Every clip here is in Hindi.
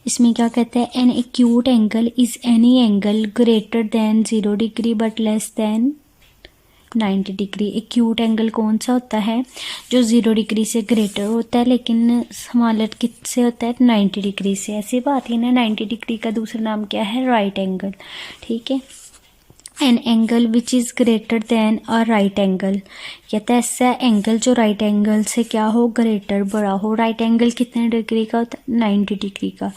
इसमें क्या कहते हैं, an acute angle is any angle greater then 0 degree but less than 90 degree. Acute angle कौन सा होता है, जो 0 डिग्री से ग्रेटर होता है लेकिन स्मॉलर किससे होता है, 90 डिग्री से। ऐसी बात है ना, 90 डिग्री का दूसरा नाम क्या है, राइट एंगल। ठीक है, an angle which is greater than a right angle, कहता है ऐसा एंगल जो राइट एंगल से क्या हो, ग्रेटर, बड़ा हो। राइट एंगल कितने डिग्री का होता है, 90 डिग्री का,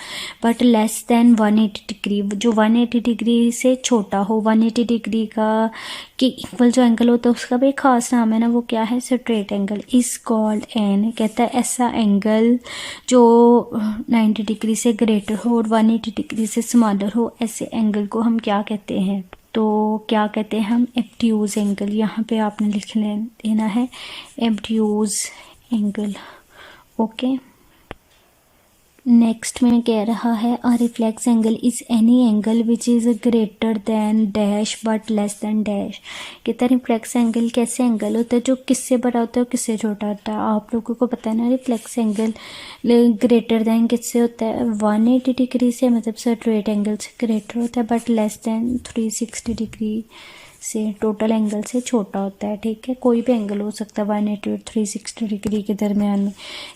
बट लेस देन 180 डिग्री, जो 180 डिग्री से छोटा हो। 180 डिग्री का के इक्वल जो एंगल होता है उसका भी खास नाम है ना, वो क्या है, straight angle is called an. कहता है ऐसा एंगल जो 90 डिग्री से ग्रेटर हो और 180 डिग्री से स्मॉलर हो, ऐसे एंगल को हम क्या कहते हैं, तो क्या कहते हैं हम, एब्ट्यूज एंगल। यहाँ पे आपने लिख देना है एब्ट्यूज एंगल। ओके, नेक्स्ट में कह रहा है a reflex angle is any angle which is greater than dash but less than dash. कहता है रिफ्लेक्स एंगल कैसे एंगल होता है, जो किससे बड़ा होता है और किससे छोटा होता है। आप लोगों को पता है ना, रिफ्लेक्स एंगल ग्रेटर देन किससे होता है, 180 डिग्री से, मतलब स्ट्रेट एंगल से ग्रेटर होता है, बट लेस देन 360 डिग्री से, टोटल एंगल से छोटा होता है। ठीक है, कोई भी एंगल हो सकता है 180 और 360 डिग्री के दरमियान में।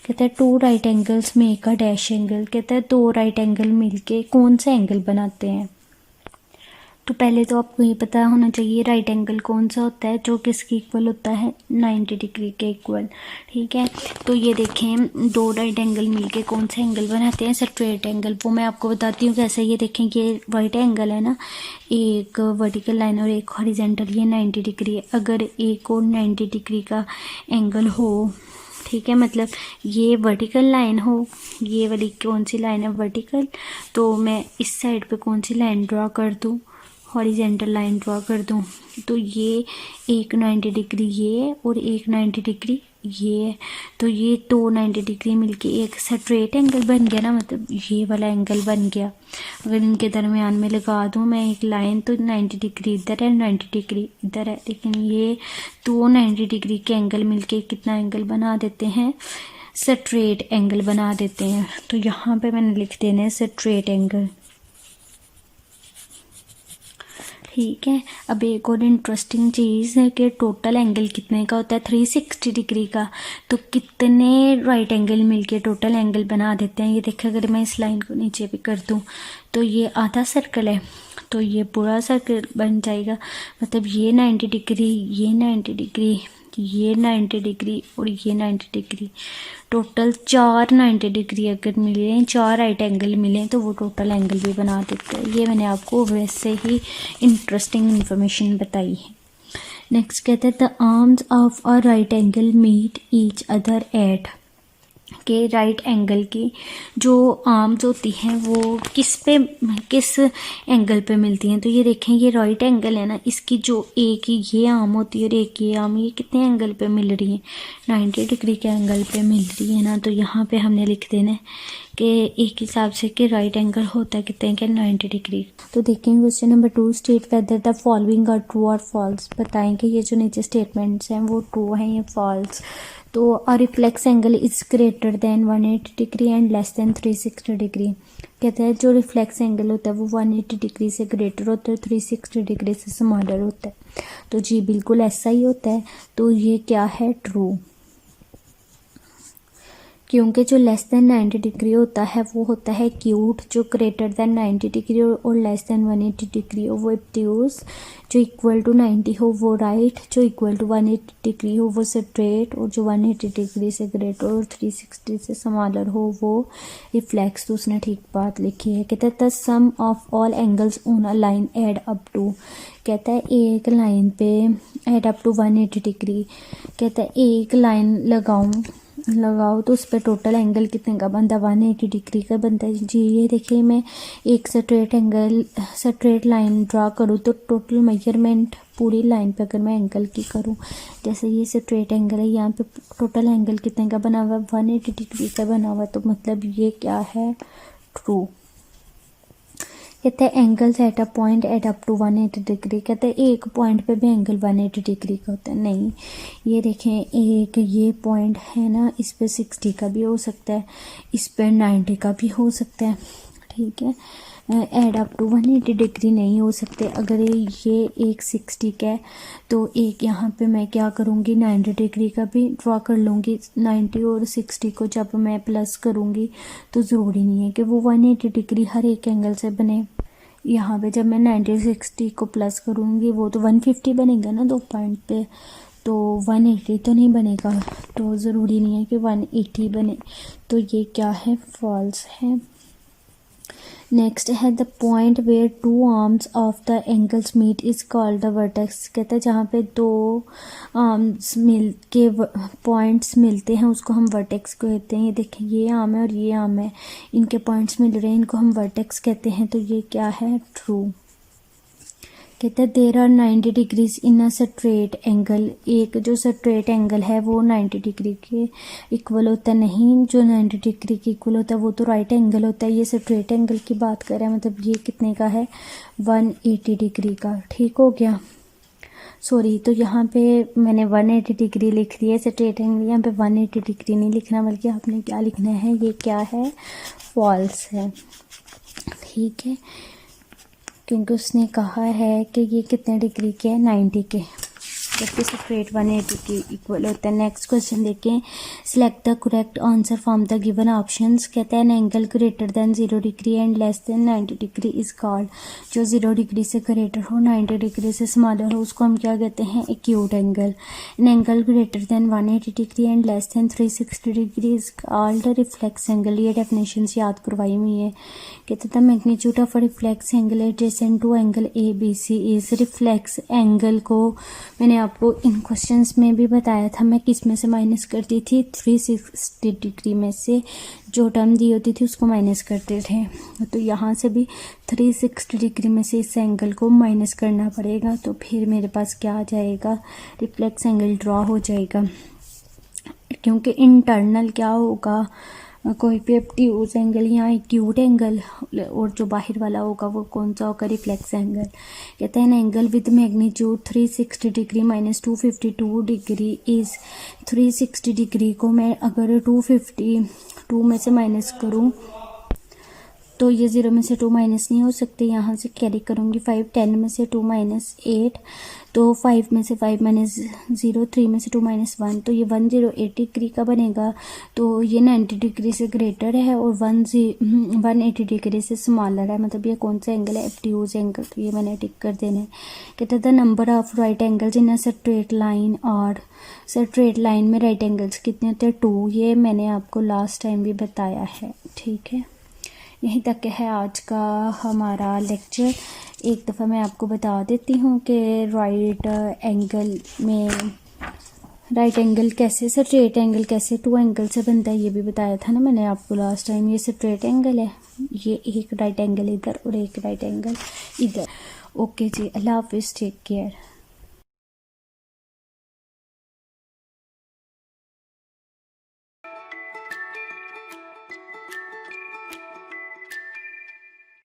कहता है two right angles make a dash angle. कहता है दो राइट एंगल मिलके कौन सा एंगल बनाते हैं। तो पहले तो आपको ये पता होना चाहिए राइट एंगल कौन सा होता है, जो किसके इक्वल होता है, 90 डिग्री के इक्वल। ठीक है, तो ये देखें, दो राइट एंगल मिलके कौन सा एंगल बनाते हैं, स्ट्रेट एंगल। वो मैं आपको बताती हूँ कैसे। ये देखें कि राइट एंगल है ना, एक वर्टिकल लाइन और एक हॉरिजेंटल, ये 90 डिग्री है। अगर एक और 90 डिग्री का एंगल हो, ठीक है, मतलब ये वर्टिकल लाइन हो, ये वाली कौन सी लाइन है, वर्टिकल, तो मैं इस साइड पे कौन सी लाइन ड्रॉ कर दूँ, हॉरिजेंटल लाइन ड्रॉ कर दूँ। तो ये एक 90 डिग्री ये और एक 90 डिग्री ये, तो ये दो 90 डिग्री मिलके एक स्ट्रेट एंगल बन गया ना, मतलब ये वाला एंगल बन गया। अगर इनके दरमियान में लगा दूँ मैं एक लाइन, तो 90 डिग्री इधर है, 90 डिग्री इधर है, लेकिन ये दो 90 डिग्री के एंगल मिलके कितना एंगल बना देते हैं, स्ट्रेट एंगल बना देते हैं। तो यहाँ पे मैंने लिख देना है स्ट्रेट एंगल। ठीक है, अब एक और इंटरेस्टिंग चीज़ है कि टोटल एंगल कितने का होता है, 360 डिग्री का। तो कितने राइट एंगल मिलके टोटल एंगल बना देते हैं। ये देखिए, अगर मैं इस लाइन को नीचे भी कर दूँ तो ये आधा सर्कल है, तो ये पूरा सर्कल बन जाएगा। मतलब ये 90 डिग्री, ये 90 डिग्री, ये 90 डिग्री और ये 90 डिग्री, टोटल 4 90 डिग्री अगर मिले, 4 राइट एंगल मिले, तो वो टोटल एंगल भी बना देते हैं। ये मैंने आपको वैसे ही इंटरेस्टिंग इन्फॉर्मेशन बताई है। नेक्स्ट कहते हैं the arms of a right angle meet each other at, के राइट एंगल की जो आर्म्स होती हैं वो किस एंगल पे मिलती हैं। तो ये देखें, ये राइट एंगल है ना, इसकी जो एक ये आर्म होती है और एक ये आर्म, ये कितने एंगल पे मिल रही है, 90 डिग्री के एंगल पे मिल रही है ना। तो यहाँ पे हमने लिख देना है कि एक हिसाब से कि राइट एंगल होता है कितने का, 90 डिग्री। तो देखें question number 2, state whether the following are true और फॉल्स। बताएं कि ये जो नीचे स्टेटमेंट्स हैं वो ट्रू हैं या फॉल्स। तो a reflex angle is greater than 180 degree and less than 360 degree. कहता है जो रिफ्लेक्स एंगल होता है वो 180 डिग्री से ग्रेटर होता है, 360 डिग्री से स्मॉलर होता है। तो जी बिल्कुल ऐसा ही होता है। तो ये क्या है, ट्रू, क्योंकि जो लेस देन 90 डिग्री होता है वो होता है एक्यूट, जो ग्रेटर देन 90 डिग्री और लेस देन 180 डिग्री हो वो ऑब्ट्यूज, जो इक्वल टू 90 हो वो राइट, जो इक्वल टू 180 डिग्री हो वो स्ट्रेट, और जो 180 डिग्री से ग्रेटर और 360 से स्मॉलर हो वो रिफ्लेक्स। तो उसने ठीक बात लिखी है। कहता है the sum of all angles on a line add up to. कहता है एक लाइन पे एड अप टू 180 डिग्री। कहता है एक लाइन लगाओ तो उस पर टोटल एंगल कितने का बनता है, 180 डिग्री का बनता है। जी ये देखिए, मैं एक स्ट्रेट लाइन ड्रा करूँ तो टोटल मेजरमेंट पूरी लाइन पे अगर मैं एंगल की करूँ, जैसे ये स्ट्रेट एंगल है, यहाँ पे टोटल एंगल कितने का बना हुआ है, 180 डिग्री का बना हुआ है। तो मतलब ये क्या है, ट्रू। कहते हैं angles at a point add up to 180 degree. कहते हैं एक पॉइंट पे भी एंगल 180 डिग्री का होता है, नहीं। ये देखें, एक ये पॉइंट है ना, इस पे 60 का भी हो सकता है, इस पे 90 का भी हो सकता है। ठीक है। ऐड अप टू 180 डिग्री नहीं हो सकते। अगर ये एक 60 का है तो एक यहाँ पे मैं क्या करूँगी 90 डिग्री का भी ड्रॉ कर लूँगी। 90 और 60 को जब मैं प्लस करूँगी तो ज़रूरी नहीं है कि वो 180 डिग्री हर एक एंगल से बने। यहाँ पे जब मैं 90 60 को प्लस करूँगी वो तो 150 बनेगा ना 2 पॉइंट पे, तो 180 तो नहीं बनेगा, तो ज़रूरी नहीं है कि 180 बने। तो ये क्या है, फॉल्स है। नेक्स्ट है the point where 2 arms of the angles meet is called the vertex. कहता है जहाँ पे 2 आर्म्स मिल के पॉइंट्स मिलते हैं उसको हम वर्टेक्स कहते हैं। ये देखें, ये आर्म है और ये आर्म है, इनके पॉइंट्स मिल रहे हैं, इनको हम वर्टेक्स कहते हैं। तो ये क्या है, ट्रू। कहते हैं there are 90 degrees in a straight angle. एक जो स्ट्रेट एंगल है वो 90 डिग्री के इक्वल होता नहीं, जो 90 डिग्री के इक्वल होता है वो तो राइट एंगल होता है। ये स्ट्रेट एंगल की बात कर रहे हैं, मतलब ये कितने का है, 180 डिग्री का। ठीक हो गया। सॉरी, तो यहाँ पे मैंने 180 डिग्री लिख दिया स्ट्रेट एंगल, यहाँ पे 180 डिग्री नहीं लिखना, बल्कि आपने क्या लिखना है, ये क्या है, फॉल्स है। ठीक है, क्योंकि उसने कहा है कि ये कितने डिग्री के है, 90 के, जबकि स्ट्रेट 180 के इक्वल होता है। नेक्स्ट क्वेश्चन देखें, select the correct answer from the given options. कहता है N angle greater then 0 degree and less then 90 degree is called. जो 0 डिग्री से ग्रेटर हो, 90 डिग्री से स्मॉलर हो, उसको हम क्या कहते हैं, acute angle. An angle greater than 180 degree and less than 360 degree is called reflex angle. ये डेफिनेशन याद करवाई हुई है। कहते the magnitude of reflex angle adjacent to angle A B C is. Reflex angle को मैंने आपको इन क्वेश्चंस में भी बताया था, मैं किस में से माइनस करती थी, 360 डिग्री में से जो टर्म दी होती थी उसको माइनस करते थे। तो यहाँ से भी 360 डिग्री में से इस एंगल को माइनस करना पड़ेगा, तो फिर मेरे पास क्या आ जाएगा, रिफ्लेक्स एंगल ड्रॉ हो जाएगा। क्योंकि इंटरनल क्या होगा, कोई भी ऑब्ट्यूज एंगल या एक्यूट एंगल, और जो बाहर वाला होगा वो कौन सा होगा, रिफ्लेक्स एंगल। कहते हैं angle with magnitude 360 degree minus 252 degree is. 360 degree को मैं अगर 252 में से माइनस करूं तो ये 0 में से 2 माइनस नहीं हो सकते, यहाँ से कैरी करूँगी 5, 10 में से 2 माइनस 8, तो 5 में से 5 माइनस 0, 3 में से 2 माइनस 1, तो ये 108 डिग्री का बनेगा। तो ये 90 डिग्री से ग्रेटर है और 180 डिग्री से स्मॉलर है, मतलब ये कौन सा एंगल है, ऑब्ट्यूज एंगल। तो ये मैंने टिक कर देना है। कहते हैं the number of right angles in a straight line, और स्ट्रेट लाइन में राइट एंगल्स कितने होते हैं, 2। ये मैंने आपको लास्ट टाइम भी बताया है। ठीक है, यहीं तक है आज का हमारा लेक्चर। एक दफ़ा मैं आपको बता देती हूँ कि राइट एंगल कैसे, स्ट्रेट एंगल कैसे 2 एंगल से बनता है, ये भी बताया था ना मैंने आपको लास्ट टाइम। ये स्ट्रेट एंगल है, ये एक राइट एंगल इधर और एक राइट एंगल इधर। ओके जी, अल्लाह हाफिज़, टेक केयर।